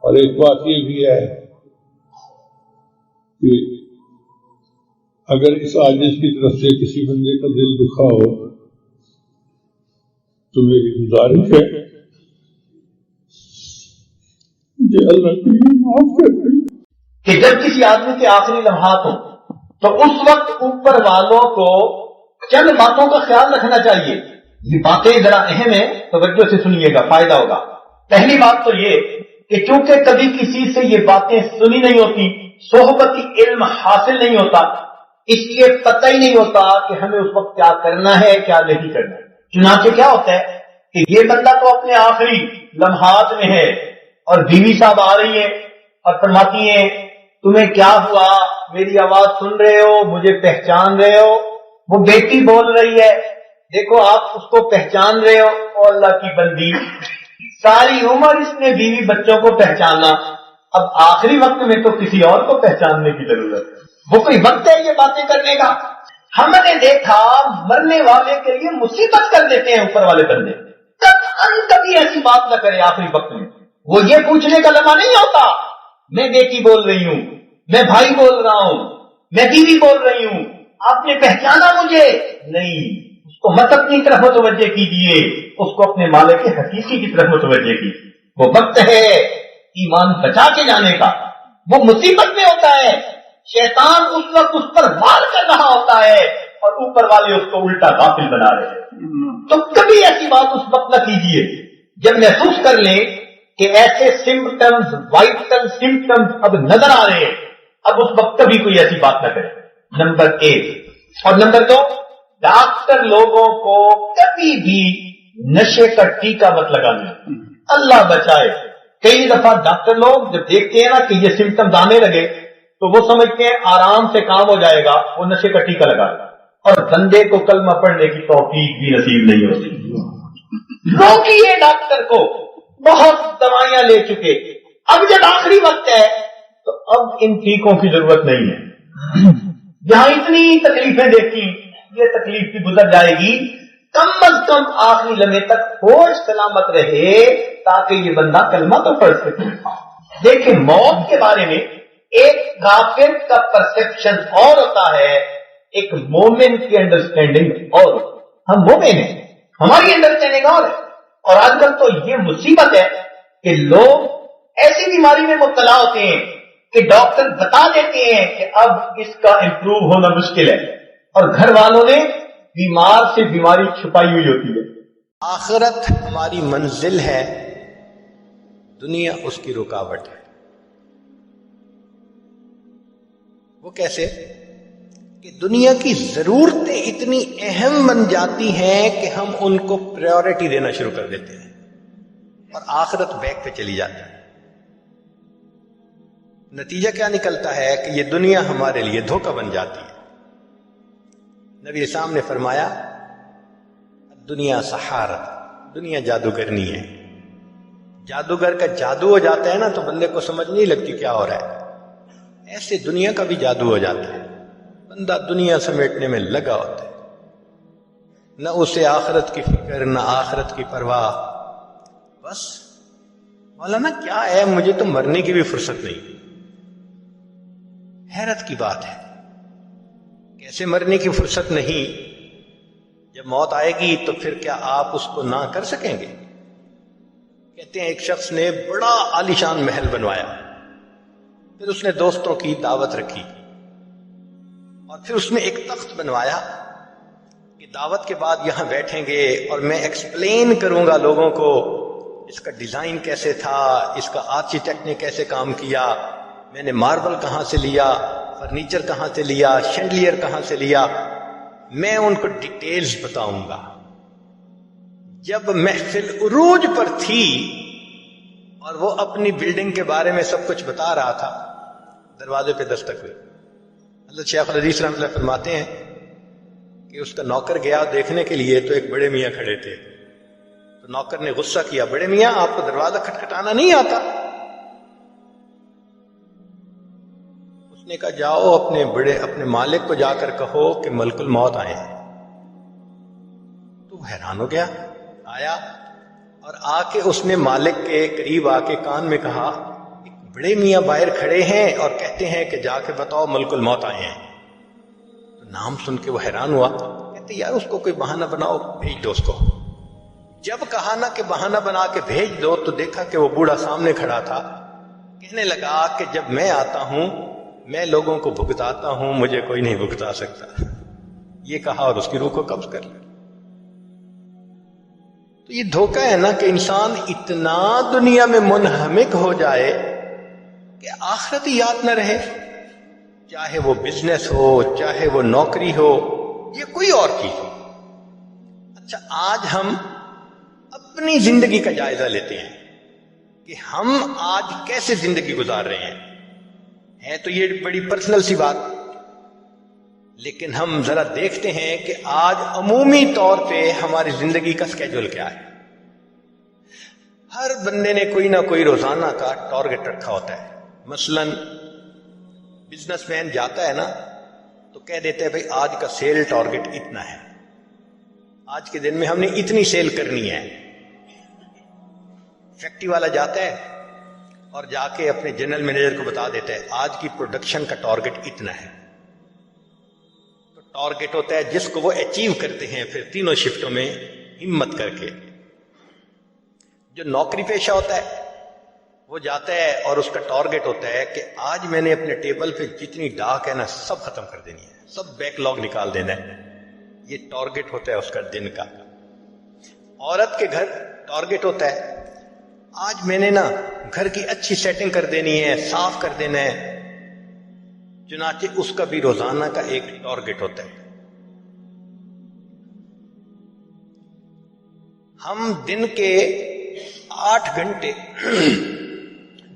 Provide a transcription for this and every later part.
اور ایک بات یہ بھی ہے کہ اگر اس عاجز کی طرف سے کسی بندے کا دل دکھا ہو تو میری گزارش ہے مجھے اللہ کے لیے معاف کر دیں کہ جب کسی آدمی کے آخری لمحات ہوں تو اس وقت اوپر والوں کو چند باتوں کا خیال رکھنا چاہیے. یہ باتیں ذرا اہم ہیں، توجہ سے سنیے گا، فائدہ ہوگا. پہلی بات تو یہ کہ چونکہ کبھی کسی سے یہ باتیں سنی نہیں ہوتی، صحبتی علم حاصل نہیں ہوتا، اس لیے پتہ ہی نہیں ہوتا کہ ہمیں اس وقت کیا کرنا ہے کیا نہیں کرنا. چنانچہ کیا ہوتا ہے کہ یہ بندہ تو اپنے آخری لمحات میں ہے اور بیوی صاحب آ رہی ہیں اور فرماتی ہیں تمہیں کیا ہوا، میری آواز سن رہے ہو، مجھے پہچان رہے ہو. وہ بیٹی بول رہی ہے دیکھو آپ اس کو پہچان رہے ہو، او اللہ کی بندی، ساری عمر اس نے بیوی بچوں کو پہچانا، اب آخری وقت میں تو کسی اور کو پہچاننے کی ضرورت ہے. وہ کوئی وقت ہے یہ باتیں کرنے کا؟ ہم نے دیکھا مرنے والے کے لیے مصیبت کر دیتے ہیں اوپر والے بندے. کبھی ایسی بات نہ کرے آخری وقت میں. وہ یہ پوچھنے کا لمحہ نہیں ہوتا میں بیٹی بول رہی ہوں، میں بھائی بول رہا ہوں، میں بیوی بول رہی ہوں، آپ نے پہچانا مجھے نہیں. اس کو مت اپنی طرف متوجہ کیجیے، اس کو اپنے مالک حقیقی کی طرف متوجہ کیجیے. وہ وقت ہے ایمان بچا کے جانے کا. وہ مصیبت میں ہوتا ہے، شیطان اس وقت اس پر وار کر رہا ہوتا ہے اور اوپر والے اس کو الٹا غافل بنا رہے ہیں. تو کبھی ایسی بات اس وقت نہ کیجیے جب محسوس کر لیں کہ ایسے سمپٹمز، وائٹل سمپٹمز اب نظر آ رہے ہیں. اب اس وقت کبھی کوئی ایسی بات نہ کرے. نمبر 1. اور نمبر 2، ڈاکٹر لوگوں کو کبھی بھی نشے کا ٹیکہ مت لگانا. اللہ بچائے. کئی دفعہ ڈاکٹر لوگ جب دیکھتے ہیں نا کہ یہ سمپٹمز آنے لگے تو وہ سمجھتے ہیں آرام سے کام ہو جائے گا، وہ نشے کا ٹیکہ لگا گا اور بندے کو کلمہ پڑھنے کی توفیق بھی نصیب نہیں ہوتی. روکیے ڈاکٹر کو، بہت دوائیاں لے چکے، اب جب آخری وقت ہے تو اب ان ٹیکوں کی ضرورت نہیں ہے. جہاں اتنی تکلیفیں دیکھی یہ تکلیف بھی گزر جائے گی، کم از کم آخری لمحے تک ہوش سلامت رہے تاکہ یہ بندہ کلمہ تو پڑھ سکے. دیکھیں موت کے بارے میں ایک کافر کا پرسپشن اور ہوتا ہے، ایک مومن کی انڈرسٹینڈنگ اور. ہم مومن ہیں، ہماری انڈرسٹینڈنگ اور ہے. اور آج کل تو یہ مصیبت ہے کہ لوگ ایسی بیماری میں مبتلا ہوتے ہیں کہ ڈاکٹر بتا دیتے ہیں کہ اب اس کا امپروو ہونا مشکل ہے اور گھر والوں نے بیمار سے بیماری چھپائی ہوئی ہوتی ہے. آخرت ہماری منزل ہے، دنیا اس کی رکاوٹ ہے. وہ کیسے؟ کہ دنیا کی ضرورتیں اتنی اہم بن جاتی ہیں کہ ہم ان کو پریورٹی دینا شروع کر دیتے ہیں اور آخرت بیک پہ چلی جاتی ہے. نتیجہ کیا نکلتا ہے کہ یہ دنیا ہمارے لیے دھوکہ بن جاتی ہے. نبی اسلام نے فرمایا دنیا سحارت، دنیا جادوگرنی ہے. جادوگر کا جادو ہو جاتا ہے نا تو بندے کو سمجھ نہیں لگتی کیا ہو رہا ہے. ایسے دنیا کا بھی جادو ہو جاتا ہے، بندہ دنیا سمیٹنے میں لگا ہوتا ہے، نہ اسے آخرت کی فکر نہ آخرت کی پرواہ. بس مولانا کیا ہے، مجھے تو مرنے کی بھی فرصت نہیں. حیرت کی بات ہے، کیسے مرنے کی فرصت نہیں؟ جب موت آئے گی تو پھر کیا آپ اس کو نہ کر سکیں گے؟ کہتے ہیں ایک شخص نے بڑا عالیشان محل بنوایا، پھر اس نے دوستوں کی دعوت رکھی اور پھر اس نے ایک تخت بنوایا کہ دعوت کے بعد یہاں بیٹھیں گے اور میں ایکسپلین کروں گا لوگوں کو اس کا ڈیزائن کیسے تھا، اس کا آرکیٹیکٹ نے کیسے کام کیا، میں نے ماربل کہاں سے لیا، فرنیچر کہاں سے لیا، شینڈلیئر کہاں سے لیا، میں ان کو ڈیٹیلز بتاؤں گا. جب محفل عروج پر تھی اور وہ اپنی بلڈنگ کے بارے میں سب کچھ بتا رہا تھا، دروازے پہ دستک ہوئی. حضرت شیخ الحدیث رحمۃ اللہ فرماتے ہیں کہ اس کا نوکر گیا دیکھنے کے لیے تو ایک بڑے میاں کھڑے تھے. تو نوکر نے غصہ کیا، بڑے میاں آپ کو دروازہ کھٹکھٹانا نہیں آتا؟ اس نے کہا جاؤ اپنے مالک کو جا کر کہو کہ ملک الموت آئے ہیں. تو حیران ہو گیا، آیا اور آ کے اس نے مالک کے قریب آ کے کان میں کہا بڑے میاں باہر کھڑے ہیں اور کہتے ہیں کہ جا کے بتاؤ ملک الموت آئے ہیں. تو نام سن کے وہ حیران ہوا, کہتے یار اس کو کوئی بہانہ بناؤ, بھیج دو اس کو. جب کہا نا کہ بہانہ بنا کے بھیج دو تو دیکھا کہ وہ بوڑھا سامنے کھڑا تھا. کہنے لگا کہ جب میں آتا ہوں میں لوگوں کو بھگتاتا ہوں, مجھے کوئی نہیں بھگتا سکتا. یہ کہا اور اس کی روح کو قبض کر لیا. تو یہ دھوکہ ہے نا کہ انسان اتنا دنیا میں منہمک ہو جائے کہ آخرت ہی یاد نہ رہے, چاہے وہ بزنس ہو, چاہے وہ نوکری ہو, یہ کوئی اور چیز ہو. اچھا, آج ہم اپنی زندگی کا جائزہ لیتے ہیں کہ ہم آج کیسے زندگی گزار رہے ہیں. ہے تو یہ بڑی پرسنل سی بات, لیکن ہم ذرا دیکھتے ہیں کہ آج عمومی طور پہ ہماری زندگی کا سکیجول کیا ہے. ہر بندے نے کوئی نہ کوئی روزانہ کا ٹارگٹ رکھا ہوتا ہے. مثلا بزنس مین جاتا ہے نا تو کہہ دیتے ہیں بھائی آج کا سیل ٹارگٹ اتنا ہے, آج کے دن میں ہم نے اتنی سیل کرنی ہے. فیکٹری والا جاتا ہے اور جا کے اپنے جنرل مینیجر کو بتا دیتا ہے آج کی پروڈکشن کا ٹارگٹ اتنا ہے. تو ٹارگٹ ہوتا ہے جس کو وہ اچیو کرتے ہیں پھر تینوں شفٹوں میں ہمت کر کے. جو نوکری پیشہ ہوتا ہے وہ جاتا ہے اور اس کا ٹارگٹ ہوتا ہے کہ آج میں نے اپنے ٹیبل پہ جتنی ڈاک ہے نا سب ختم کر دینی ہے, سب بیک لاگ نکال دینا ہے. یہ ٹارگٹ ہوتا ہے اس کا دن کا. عورت کے گھر ٹارگٹ ہوتا ہے آج میں نے نا گھر کی اچھی سیٹنگ کر دینی ہے, صاف کر دینا ہے. چنانچہ اس کا بھی روزانہ کا ایک ٹارگٹ ہوتا ہے. ہم دن کے 8 گھنٹے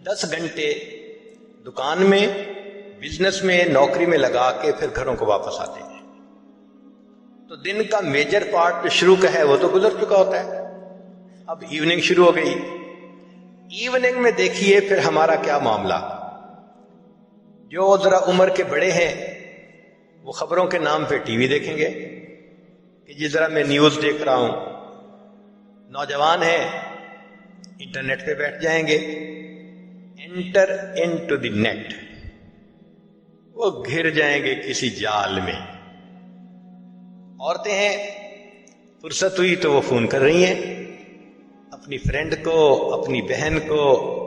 10 گھنٹے دکان میں, بزنس میں, نوکری میں لگا کے پھر گھروں کو واپس آتے ہیں. تو دن کا میجر پارٹ جو شروع کا ہے وہ تو گزر چکا ہوتا ہے. اب ایوننگ شروع ہو گئی. ایوننگ میں دیکھیے پھر ہمارا کیا معاملہ. جو ذرا عمر کے بڑے ہیں وہ خبروں کے نام پہ ٹی وی دیکھیں گے کہ جی ذرا میں نیوز دیکھ رہا ہوں. نوجوان ہیں انٹرنیٹ پہ بیٹھ جائیں گے, انٹر انٹو دی نیٹ, وہ گھر جائیں گے کسی جال میں. عورتیں ہیں فرصت ہوئی تو وہ فون کر رہی ہیں اپنی فرینڈ کو, اپنی بہن کو,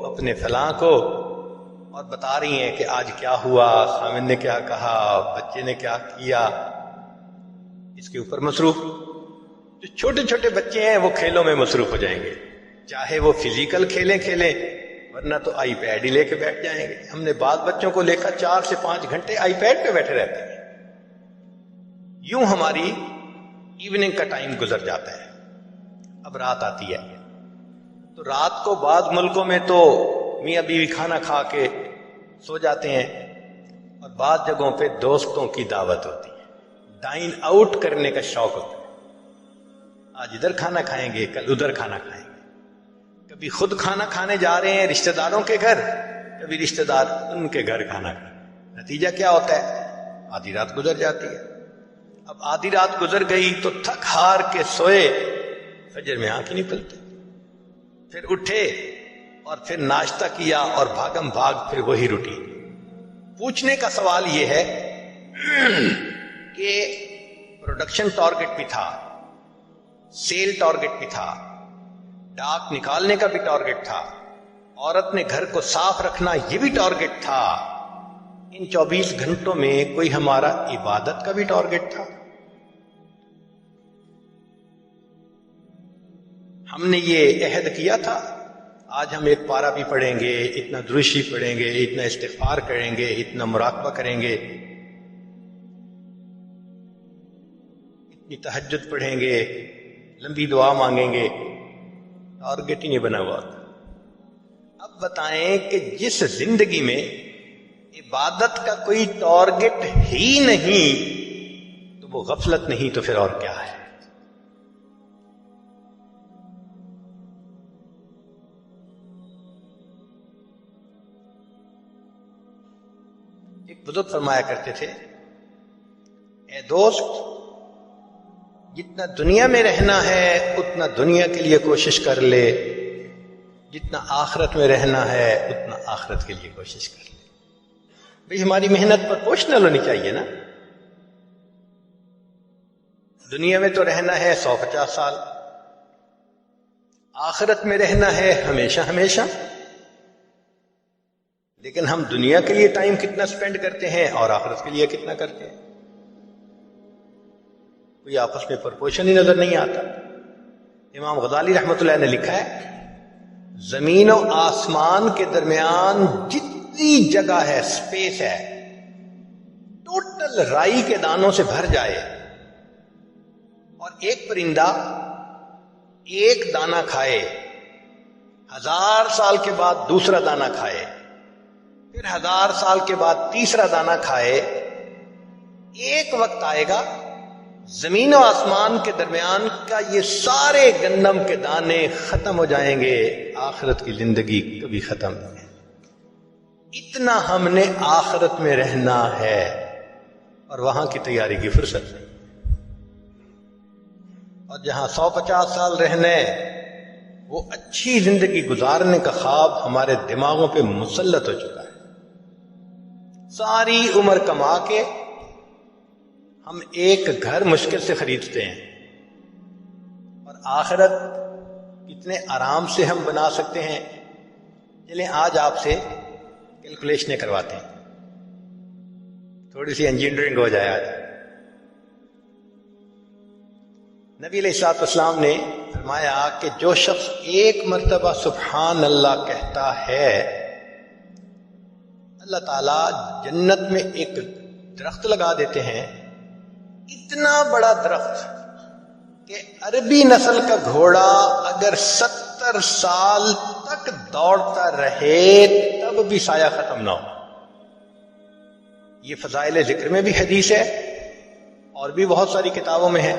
اپنے فلاں کو, اور بتا رہی ہیں کہ آج کیا ہوا, خامن نے کیا کہا, بچے نے کیا کیا. اس کے اوپر مصروف. جو چھوٹے چھوٹے بچے ہیں وہ کھیلوں میں مصروف ہو جائیں گے, چاہے وہ فزیکل کھیلیں ورنہ تو آئی پیڈ ہی لے کے بیٹھ جائیں گے. ہم نے بعض بچوں کو لے کر 4 سے 5 گھنٹے آئی پیڈ پہ بیٹھے رہتے ہیں. یوں ہماری ایوننگ کا ٹائم گزر جاتا ہے. اب رات آتی ہے تو رات کو بعض ملکوں میں تو میاں بیوی کھانا کھا کے سو جاتے ہیں, اور بعض جگہوں پہ دوستوں کی دعوت ہوتی ہے, ڈائن آؤٹ کرنے کا شوق ہوتا ہے. آج ادھر کھانا کھائیں گے, کل ادھر کھانا کھائیں گے. کبھی خود کھانا کھانے جا رہے ہیں رشتہ داروں کے گھر, کبھی رشتہ دار ان کے گھر کھانا کھائیں. نتیجہ کیا ہوتا ہے, آدھی رات گزر جاتی ہے. اب آدھی رات گزر گئی تو تھک ہار کے سوئے, فجر میں آنکھ ہی نہیں کھلتی. پھر اٹھے اور پھر ناشتہ کیا اور بھاگم بھاگ پھر وہی روٹین. پوچھنے کا سوال یہ ہے کہ پروڈکشن ٹارگٹ بھی تھا, سیل ٹارگٹ بھی تھا, ڈاک نکالنے کا بھی ٹارگٹ تھا, عورت نے گھر کو صاف رکھنا یہ بھی ٹارگٹ تھا. ان 24 گھنٹوں میں کوئی ہمارا عبادت کا بھی ٹارگٹ تھا. ہم نے یہ عہد کیا تھا آج ہم 1 پارہ بھی پڑھیں گے, اتنا درشی پڑھیں گے, اتنا استغفار کریں گے, اتنا مراقبہ کریں گے, اتنی تہجد پڑھیں گے, لمبی دعا مانگیں گے. ٹارگٹ ہی نہیں بنا ہوا. اب بتائیں کہ جس زندگی میں عبادت کا کوئی ٹارگٹ ہی نہیں تو وہ غفلت نہیں تو پھر اور کیا ہے. ایک بزرگ فرمایا کرتے تھے, اے دوست جتنا دنیا میں رہنا ہے اتنا دنیا کے لیے کوشش کر لے, جتنا آخرت میں رہنا ہے اتنا آخرت کے لیے کوشش کر لیں. بھئی ہماری محنت پروپورشنل ہونی چاہیے نا. دنیا میں تو رہنا ہے 150 سال، آخرت میں رہنا ہے ہمیشہ ہمیشہ. لیکن ہم دنیا کے لیے ٹائم کتنا سپینڈ کرتے ہیں اور آخرت کے لیے کتنا کرتے ہیں، کوئی آپس میں پرپورشن ہی نظر نہیں آتا. امام غزالی رحمۃ اللہ نے لکھا ہے زمین و آسمان کے درمیان جتنی جگہ ہے، سپیس ہے، ٹوٹل رائی کے دانوں سے بھر جائے اور ایک پرندہ ایک دانہ کھائے، 1000 سال کے بعد دوسرا دانہ کھائے، پھر 1000 سال کے بعد تیسرا دانہ کھائے، ایک وقت آئے گا زمین و آسمان کے درمیان کا یہ سارے گندم کے دانے ختم ہو جائیں گے، آخرت کی زندگی کبھی ختم نہیں ہے. اتنا ہم نے آخرت میں رہنا ہے اور وہاں کی تیاری کی فرصت نہیں. اور جہاں 150 سال رہنے، وہ اچھی زندگی گزارنے کا خواب ہمارے دماغوں پہ مسلط ہو چکا ہے. ساری عمر کما کے ہم ایک گھر مشکل سے خریدتے ہیں، اور آخرت کتنے آرام سے ہم بنا سکتے ہیں. چلیں آج آپ سے کیلکولیشنیں کرواتے ہیں، تھوڑی سی انجینئرنگ ہو جائے. آج نبی علیہ الصلوۃ والسلام نے فرمایا کہ جو شخص ایک مرتبہ سبحان اللہ کہتا ہے، اللہ تعالیٰ جنت میں ایک درخت لگا دیتے ہیں، اتنا بڑا درخت کہ عربی نسل کا گھوڑا اگر 70 سال تک دوڑتا رہے تب بھی سایہ ختم نہ ہو. یہ فضائل ذکر میں بھی حدیث ہے اور بھی بہت ساری کتابوں میں ہے.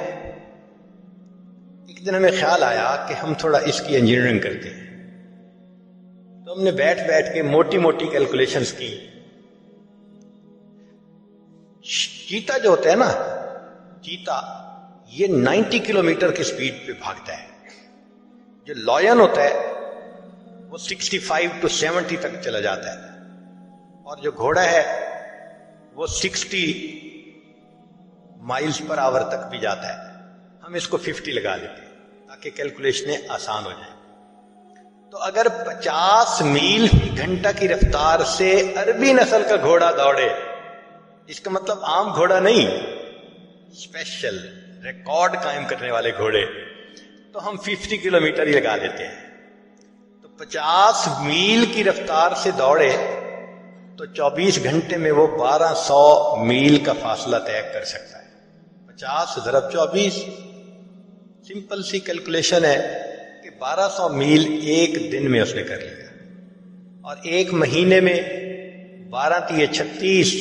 ایک دن ہمیں خیال آیا کہ ہم تھوڑا اس کی انجینئرنگ کرتے ہیں، تو ہم نے بیٹھ کے موٹی موٹی کیلکولیشنز کی. چیتا جو ہوتا ہے نا، چیتا یہ 90 کلومیٹر کی سپیڈ پہ بھاگتا ہے. جو لائن ہوتا ہے وہ 65 to 70 تک چلا جاتا ہے، اور جو گھوڑا ہے وہ 60 مائلز پر آور تک بھی جاتا ہے. ہم اس کو 50 لگا لیتے ہیں تاکہ کیلکولیشنیں آسان ہو جائیں. تو اگر 50 میل فی گھنٹہ کی رفتار سے عربی نسل کا گھوڑا دوڑے، اس کا مطلب عام گھوڑا نہیں، اسپیشل ریکارڈ قائم کرنے والے گھوڑے، تو ہم 50 کلومیٹر ہی لگا لیتے ہیں. تو 50 میل کی رفتار سے دوڑے تو 24 گھنٹے میں وہ 1200 میل کا فاصلہ طے کر سکتا ہے. 50 ضرب 24، سمپل سی کیلکولیشن ہے کہ 1200 میل ایک دن میں اس نے کر لیا، اور ایک مہینے میں 12 تیے 36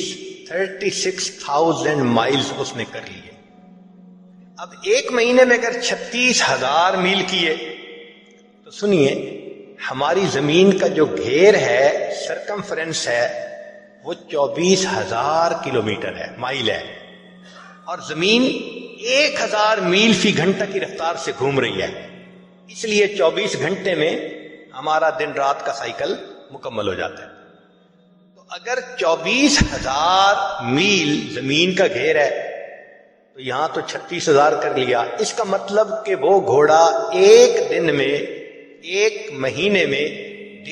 36,000 مائلز اس نے کر لیے. اب ایک مہینے میں اگر 36,000 میل کیے تو سنیے، ہماری زمین کا جو گھیر ہے، سرکمفرنس ہے، وہ 24,000 کلومیٹر ہے، مائل ہے، اور زمین 1,000 میل فی گھنٹہ کی رفتار سے گھوم رہی ہے. اس لیے 24 گھنٹے میں ہمارا دن رات کا سائیکل مکمل ہو جاتا ہے. تو اگر 24,000 میل زمین کا گھیر ہے تو یہاں تو 36,000 کر لیا. اس کا مطلب کہ وہ گھوڑا ایک دن میں، ایک مہینے میں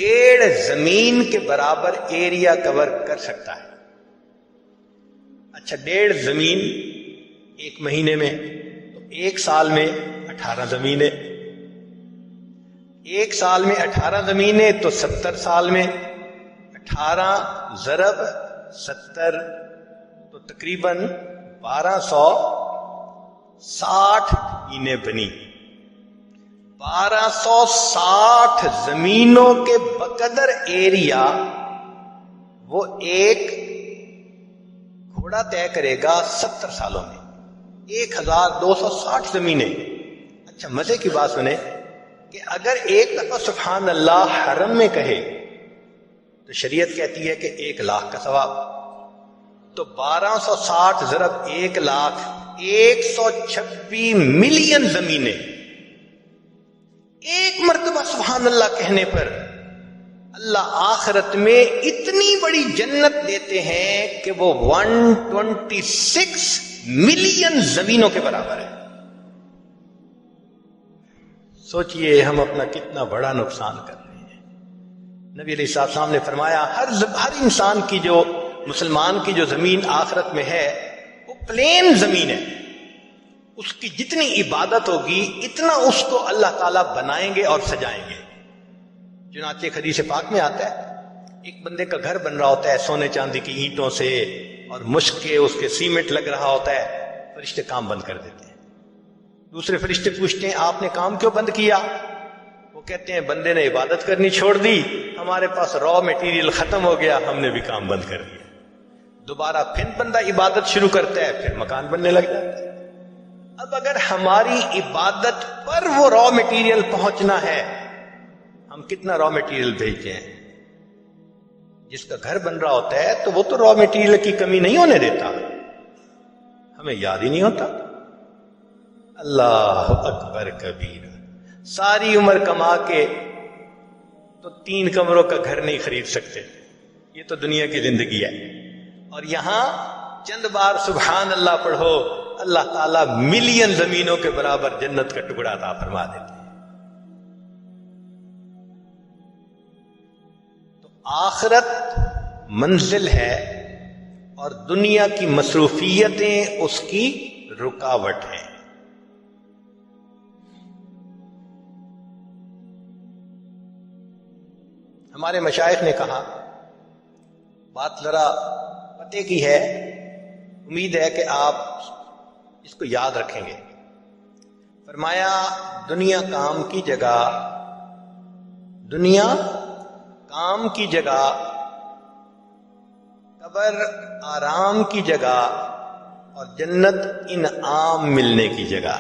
1.5 زمین کے برابر ایریا کور کر سکتا ہے. اچھا 1.5 زمین ایک مہینے میں، تو ایک سال میں 18 زمینیں. ایک سال میں 18 زمینیں تو 70 سال میں 18 ضرب 70 تو تقریباً 1260 زمینیں بنی. 1260 زمینوں کے بقدر ایریا وہ ایک گھوڑا طے کرے گا 70 سالوں میں. 1260 زمینیں. اچھا مزے کی بات سنیں کہ اگر ایک دفعہ سبحان اللہ حرم میں کہے تو شریعت کہتی ہے کہ 1,00,000 کا ثواب. تو 1260 ضرب 1,00,000 126 ملین زمینیں. ایک مرتبہ سبحان اللہ کہنے پر اللہ آخرت میں اتنی بڑی جنت دیتے ہیں کہ وہ 126 ملین زمینوں کے برابر ہے. سوچئے ہم اپنا کتنا بڑا نقصان کر رہے ہیں. نبی علیہ السلام نے فرمایا ہر انسان کی جو مسلمان کی جو زمین آخرت میں ہے وہ پلین زمین ہے. اس کی جتنی عبادت ہوگی اتنا اس کو اللہ تعالیٰ بنائیں گے اور سجائیں گے. چنانچہ ایک حدیث پاک میں آتا ہے ایک بندے کا گھر بن رہا ہوتا ہے سونے چاندی کی اینٹوں سے اور مشک کے اس کے سیمنٹ لگ رہا ہوتا ہے. فرشتے کام بند کر دیتے ہیں. دوسرے فرشتے پوچھتے ہیں آپ نے کام کیوں بند کیا؟ وہ کہتے ہیں بندے نے عبادت کرنی چھوڑ دی, ہمارے پاس را میٹیریل ختم ہو گیا, ہم نے بھی کام بند کر دیا. دوبارہ پھر بندہ عبادت شروع کرتا ہے, پھر مکان بننے لگ جاتا ہے. اب اگر ہماری عبادت پر وہ را میٹیریل پہنچنا ہے, ہم کتنا را میٹیریل بھیجتے ہیں. جس کا گھر بن رہا ہوتا ہے تو وہ تو را میٹیریل کی کمی نہیں ہونے دیتا, ہمیں یاد ہی نہیں ہوتا. اللہ اکبر کبیر. ساری عمر کما کے تو 3 کمروں کا گھر نہیں خرید سکتے. یہ تو دنیا کی زندگی ہے. اور یہاں چند بار سبحان اللہ پڑھو, اللہ تعالیٰ ملین زمینوں کے برابر جنت کا ٹکڑا عطا فرما دیتے ہیں. تو آخرت منزل ہے اور دنیا کی مصروفیتیں اس کی رکاوٹ ہیں. ہمارے مشائخ نے کہا, بات ذرا پتے کی ہے, امید ہے کہ آپ اس کو یاد رکھیں گے. فرمایا دنیا کام کی جگہ, دنیا کام کی جگہ, قبر آرام کی جگہ اور جنت انعام ملنے کی جگہ.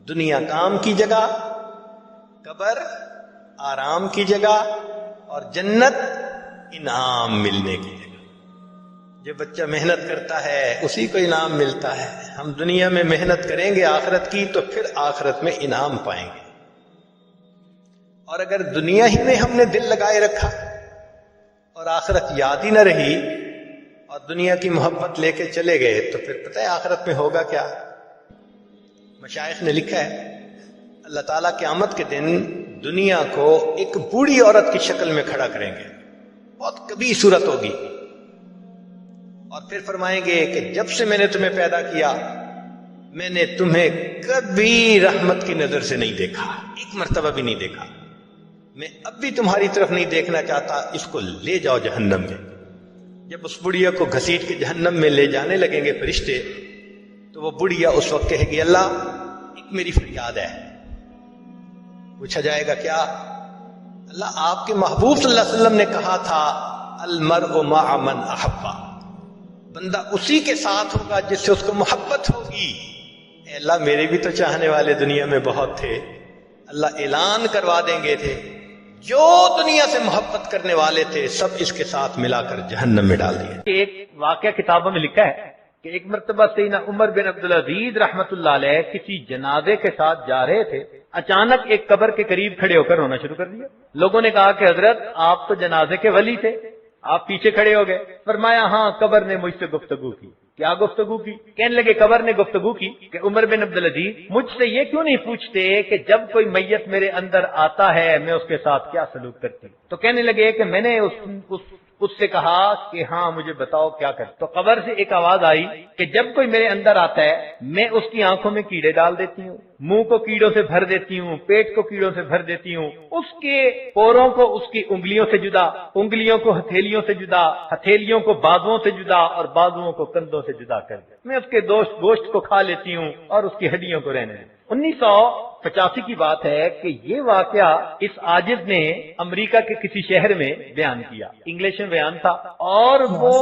دنیا کام کی جگہ, قبر آرام کی جگہ اور جنت انعام ملنے کی جگہ. جو بچہ محنت کرتا ہے اسی کو انعام ملتا ہے. ہم دنیا میں محنت کریں گے آخرت کی تو پھر آخرت میں انعام پائیں گے. اور اگر دنیا ہی میں ہم نے دل لگائے رکھا اور آخرت یاد ہی نہ رہی اور دنیا کی محبت لے کے چلے گئے تو پھر پتہ ہے آخرت میں ہوگا کیا. مشائخ نے لکھا ہے اللہ تعالیٰ قیامت کے دن دنیا کو ایک بوڑھی عورت کی شکل میں کھڑا کریں گے, بہت کبھی صورت ہوگی, اور پھر فرمائیں گے کہ جب سے میں نے تمہیں پیدا کیا میں نے تمہیں کبھی رحمت کی نظر سے نہیں دیکھا, ایک مرتبہ بھی نہیں دیکھا. میں اب بھی تمہاری طرف نہیں دیکھنا چاہتا, اس کو لے جاؤ جہنم میں. جب اس بڑھیا کو گھسیٹ کے جہنم میں لے جانے لگیں گے فرشتے تو وہ بڑھیا اس وقت کہے گی اللہ ایک میری فریاد ہے. پوچھا جائے گا کیا؟ اللہ آپ کے محبوب صلی اللہ علیہ وسلم نے کہا تھا المرء مع من احبا, بندہ اسی کے ساتھ ہوگا جس سے اس کو محبت ہوگی. اے اللہ میرے بھی تو چاہنے والے دنیا میں بہت تھے. اللہ اعلان کروا دیں گے تھے جو دنیا سے محبت کرنے والے تھے سب اس کے ساتھ ملا کر جہنم میں ڈال دیے. ایک واقعہ کتابوں میں لکھا ہے کہ ایک مرتبہ سیدنا عمر بن عبدالعزیز رحمت اللہ علیہ کسی جنازے کے ساتھ جا رہے تھے. اچانک ایک قبر کے قریب کھڑے ہو کر رونا شروع کر دیا. لوگوں نے کہا کہ حضرت آپ تو جنازے کے ولی تھے, آپ پیچھے کھڑے ہو گئے. فرمایا ہاں قبر نے مجھ سے گفتگو کی. کیا گفتگو کی؟ کہنے لگے قبر نے گفتگو کی کہ عمر بن عبدالعزیز مجھ سے یہ کیوں نہیں پوچھتے کہ جب کوئی میت میرے اندر آتا ہے میں اس کے ساتھ کیا سلوک کرتی. تو کہنے لگے کہ میں نے اس سے کہا کہ ہاں مجھے بتاؤ کیا کر. تو قبر سے ایک آواز آئی کہ جب کوئی میرے اندر آتا ہے میں اس کی آنکھوں میں کیڑے ڈال دیتی ہوں, منہ کو کیڑوں سے بھر دیتی ہوں, پیٹ کو کیڑوں سے بھر دیتی ہوں, اس کے پوروں کو اس کی انگلیوں سے جدا, انگلیوں کو ہتھیلیوں سے جدا, ہتھیلیوں کو بازوؤں سے جدا اور بازوؤں کو کندھوں سے جدا کر دیں. میں اس کے گوشت کو کھا لیتی ہوں اور اس کی ہڈیوں کو رہنے دیتی ہوں. 1985 کی بات ہے کہ یہ واقعہ اس عاجز نے امریکہ کے کسی شہر میں بیان کیا. انگلش میں بیان تھا اور وہ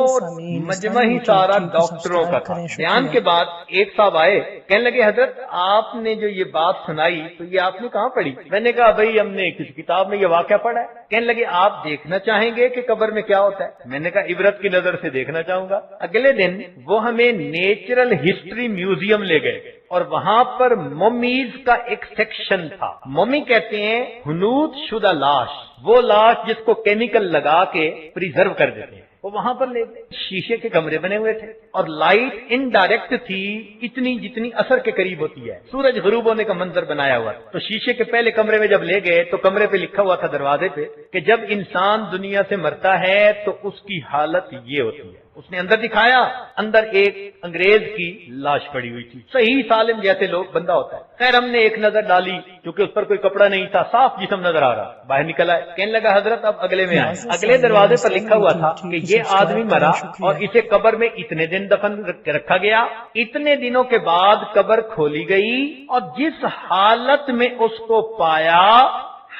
مجمع ہی سارا ڈاکٹروں کا تھا. بیان کے بعد ایک صاحب آئے, کہنے لگے حضرت آپ نے جو یہ بات سنائی تو یہ آپ نے کہاں پڑھی؟ میں نے کہا بھائی ہم نے کسی کتاب میں یہ واقعہ پڑھا ہے. کہنے لگے آپ دیکھنا چاہیں گے کہ قبر میں کیا ہوتا ہے؟ میں نے کہا عبرت کی نظر سے دیکھنا چاہوں گا. اگلے دن وہ ہمیں نیچرل ہسٹری میوزیم لے گئے اور وہاں پر مومیز کا ایک سیکشن تھا. مومی کہتے ہیں حنوط شدہ لاش، وہ لاش جس کو کیمیکل لگا کے پریزرو کر دیتے ہیں. وہ وہاں پر لے گئے. شیشے کے کمرے بنے ہوئے تھے اور لائٹ انڈائریکٹ تھی، اتنی جتنی اثر کے قریب ہوتی ہے. سورج غروب ہونے کا منظر بنایا ہوا. تو شیشے کے پہلے کمرے میں جب لے گئے تو کمرے پہ لکھا ہوا تھا دروازے پہ کہ جب انسان دنیا سے مرتا ہے تو اس کی حالت یہ ہوتی ہے. اس نے اندر دکھایا، اندر ایک انگریز کی لاش پڑی ہوئی تھی، صحیح سالم جیسے لوگ بندہ ہوتا ہے. خیر ہم نے ایک نظر ڈالی، کیونکہ اس پر کوئی کپڑا نہیں تھا، صاف جسم نظر آ رہا. باہر نکل آئے، کہنے لگا حضرت اب اگلے میں آئے. اگلے دروازے پر لکھا ہوا تھا کہ یہ آدمی مرا اور اسے قبر میں اتنے دن دفن رکھا گیا. اتنے دنوں کے بعد قبر کھولی گئی اور جس حالت میں اس کو پایا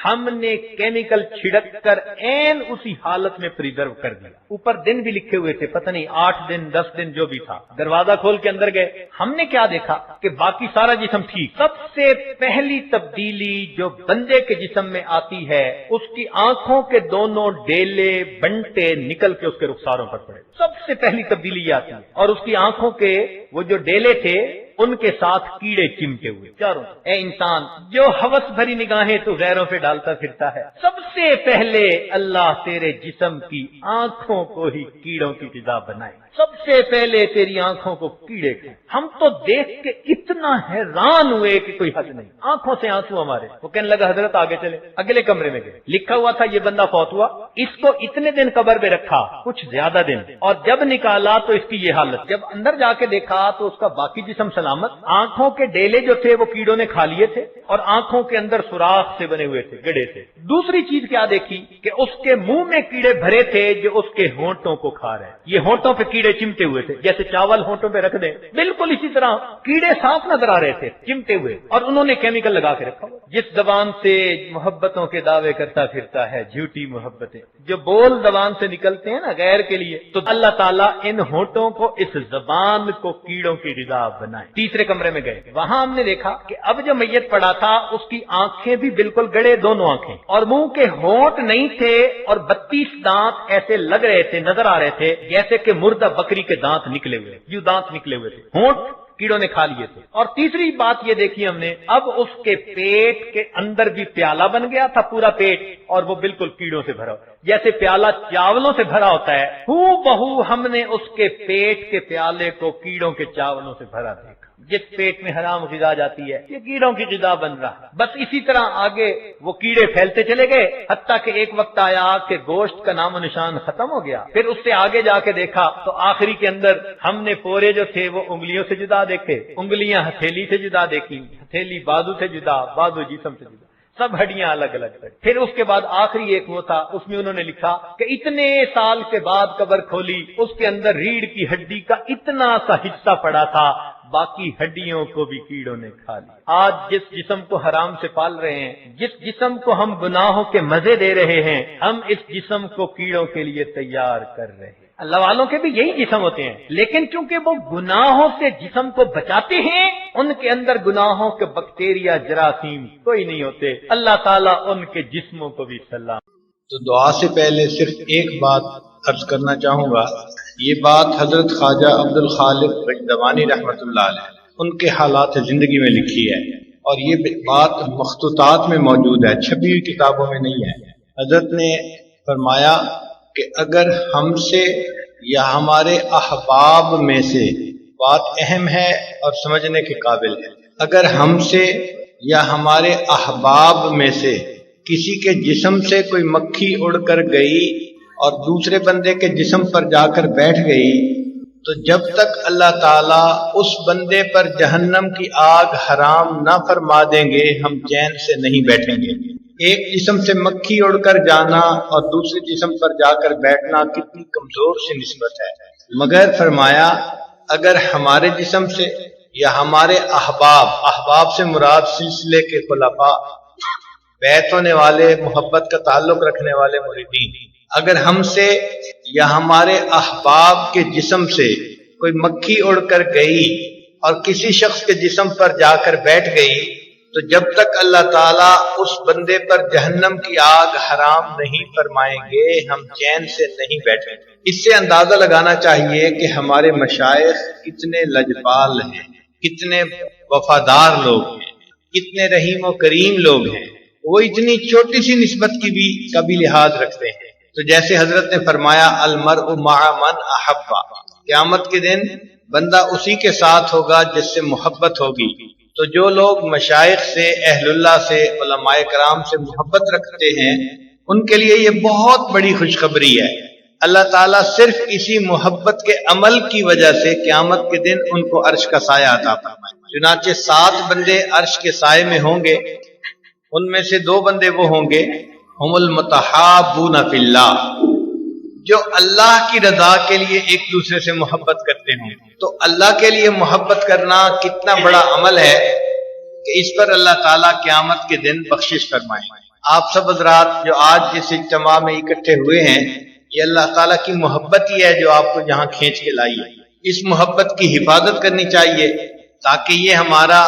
ہم نے کیمیکل چھڑک کر عین اسی حالت میں پریزرو کر دیا. اوپر دن بھی لکھے ہوئے تھے، پتہ نہیں 8 دن 10 دن جو بھی تھا. دروازہ کھول کے اندر گئے. ہم نے کیا دیکھا کہ باقی سارا جسم ٹھیک. سب سے پہلی تبدیلی جو بندے کے جسم میں آتی ہے، اس کی آنکھوں کے دونوں ڈیلے بنٹے نکل کے اس کے رخساروں پر پڑے. سب سے پہلی تبدیلی یہ آتی ہے. اور اس کی آنکھوں کے وہ جو ڈیلے تھے ان کے ساتھ کیڑے چمٹے ہوئے چاروں. اے انسان جو ہوس بھری نگاہیں تو غیروں پہ ڈالتا پھرتا ہے، سب سے پہلے اللہ تیرے جسم کی آنکھوں کو ہی کیڑوں کی غذا بنائے. سب سے پہلے تیری آنکھوں کو کیڑے کھائے. ہم تو دیکھ کے اتنا حیران ہوئے کہ کوئی حد نہیں. آنکھوں سے آنسو ہمارے. وہ کہنے لگا حضرت آگے چلے. اگلے کمرے میں گئے. لکھا ہوا تھا یہ بندہ فوت ہوا، اس کو اتنے دن قبر میں رکھا، کچھ زیادہ دن، اور جب نکالا تو اس کی یہ حالت. جب اندر جا کے دیکھا تو اس کا باقی جسم سلامت. آنکھوں کے ڈیلے جو تھے وہ کیڑوں نے کھا لیے تھے اور آنکھوں کے اندر سوراخ سے بنے ہوئے تھے، گڑے سے. دوسری چیز کیا دیکھی کہ اس کے منہ میں کیڑے بھرے تھے جو اس کے ہونٹوں کو کھا رہے. یہ ہونٹوں پہ کیڑے چمٹے ہوئے تھے، جیسے چاول ہونٹوں پہ رکھ دیں بالکل اسی طرح کیڑے صاف نظر آ رہے تھے چمٹے ہوئے. اور انہوں نے کیمیکل لگا کے رکھا. جس زبان سے محبتوں کے دعوے کرتا پھرتا ہے، جھوٹی محبتیں جو بول زبان سے نکلتے ہیں نا غیر کے لیے، تو اللہ تعالیٰ ان ہونٹوں کو، اس زبان کو کیڑوں کی غذا بنائے. تیسرے کمرے میں گئے. وہاں ہم نے دیکھا کہ اب جو میت پڑا تھا اس کی آنکھیں بھی بالکل گڑے، دونوں آنکھیں، اور منہ کے ہونٹ نہیں تھے اور 32 دانت ایسے لگ رہے تھے، نظر آ رہے تھے جیسے کہ مردہ بکری کے دانت نکلے ہوئے، یوں دانت نکلے ہوئے تھے. ہونٹ کیڑوں نے کھا لیے تھے. اور تیسری بات یہ دیکھی ہم نے، اب اس کے پیٹ کے اندر بھی پیالہ بن گیا تھا پورا پیٹ، اور وہ بالکل کیڑوں سے بھرا، جیسے پیالہ چاولوں سے بھرا ہوتا ہے، ہو بہو ہم نے اس کے پیٹ کے پیالے کو کیڑوں کے چاولوں سے بھرا دیکھا. جس پیٹ میں حرام غذا جاتی ہے یہ کیڑوں کی غذا بن رہا. بس اسی طرح آگے وہ کیڑے پھیلتے چلے گئے، حتیٰ کہ ایک وقت آیا کہ گوشت کا نام و نشان ختم ہو گیا. پھر اس سے آگے جا کے دیکھا تو آخری کے اندر ہم نے پورے جو تھے وہ انگلیوں سے جدا دیکھے، انگلیاں ہتھیلی سے جدا دیکھی، ہتھیلی بازو سے جدا، بازو جسم سے جدا، سب ہڈیاں الگ الگ. پھر اس کے بعد آخری ایک وہ تھا، اس میں انہوں نے لکھا کہ اتنے سال کے بعد قبر کھولی، اس کے اندر ریڑھ کی ہڈی کا اتنا سا حصہ پڑا تھا، باقی ہڈیوں کو بھی کیڑوں نے کھا لی. آج جس جسم کو حرام سے پال رہے ہیں، جس جسم کو ہم گناہوں کے مزے دے رہے ہیں، ہم اس جسم کو کیڑوں کے لیے تیار کر رہے ہیں. اللہ والوں کے بھی یہی جسم ہوتے ہیں، لیکن چونکہ وہ گناہوں سے جسم کو بچاتے ہیں، ان کے اندر گناہوں کے بیکٹیریا جراثیم کوئی نہیں ہوتے. اللہ تعالیٰ ان کے جسموں کو بھی سلام. تو دعا سے پہلے صرف ایک بات عرض کرنا چاہوں گا. یہ بات حضرت خواجہ عبد الخالق رجدوانی رحمۃ اللہ علیہ ان کے حالات زندگی میں لکھی ہے، اور یہ بات مخطوطات میں موجود ہے، چھپی ہوئی کتابوں میں نہیں ہے. حضرت نے فرمایا کہ اگر ہم سے یا ہمارے احباب میں سے، بات اہم ہے اور سمجھنے کے قابل ہے، اگر ہم سے یا ہمارے احباب میں سے کسی کے جسم سے کوئی مکھی اڑ کر گئی اور دوسرے بندے کے جسم پر جا کر بیٹھ گئی، تو جب تک اللہ تعالیٰ اس بندے پر جہنم کی آگ حرام نہ فرما دیں گے ہم چین سے نہیں بیٹھیں گے. ایک جسم سے مکھی اڑ کر جانا اور دوسرے جسم پر جا کر بیٹھنا کتنی کمزور سی نسبت ہے. مگر فرمایا اگر ہمارے جسم سے یا ہمارے احباب سے مراد سلسلے کے خلفاء، بیعت ہونے والے، محبت کا تعلق رکھنے والے مریدین، اگر ہم سے یا ہمارے احباب کے جسم سے کوئی مکھی اڑ کر گئی اور کسی شخص کے جسم پر جا کر بیٹھ گئی، تو جب تک اللہ تعالیٰ اس بندے پر جہنم کی آگ حرام نہیں فرمائیں گے ہم چین سے نہیں بیٹھیں گے. اس سے اندازہ لگانا چاہیے کہ ہمارے مشائخ کتنے لجپال ہیں. کتنے وفادار لوگ ہیں، کتنے رحیم و کریم لوگ ہیں، وہ اتنی چھوٹی سی نسبت کی بھی کبھی لحاظ رکھتے ہیں۔ تو جیسے حضرت نے فرمایا المرء مع من احب، قیامت کے دن بندہ اسی کے ساتھ ہوگا جس سے محبت ہوگی۔ تو جو لوگ مشائخ سے، اہل اللہ سے، علماء کرام سے محبت رکھتے ہیں، ان کے لیے یہ بہت بڑی خوشخبری ہے۔ اللہ تعالیٰ صرف اسی محبت کے عمل کی وجہ سے قیامت کے دن ان کو عرش کا سایہ عطا فرمائے۔ چنانچہ 7 بندے عرش کے سائے میں ہوں گے، ان میں سے 2 بندے وہ ہوں گے ہم المتحابون فی اللہ، جو اللہ کی رضا کے لیے ایک دوسرے سے محبت کرتے ہوں۔ تو اللہ کے لیے محبت کرنا کتنا بڑا عمل ہے کہ اس پر اللہ تعالیٰ قیامت کے دن بخشش فرمائے۔ آپ سب حضرات جو آج اس اجتماع میں اکٹھے ہوئے ہیں، یہ اللہ تعالیٰ کی محبت ہی ہے جو آپ کو یہاں کھینچ کے لائی ہے۔ اس محبت کی حفاظت کرنی چاہیے تاکہ یہ ہمارا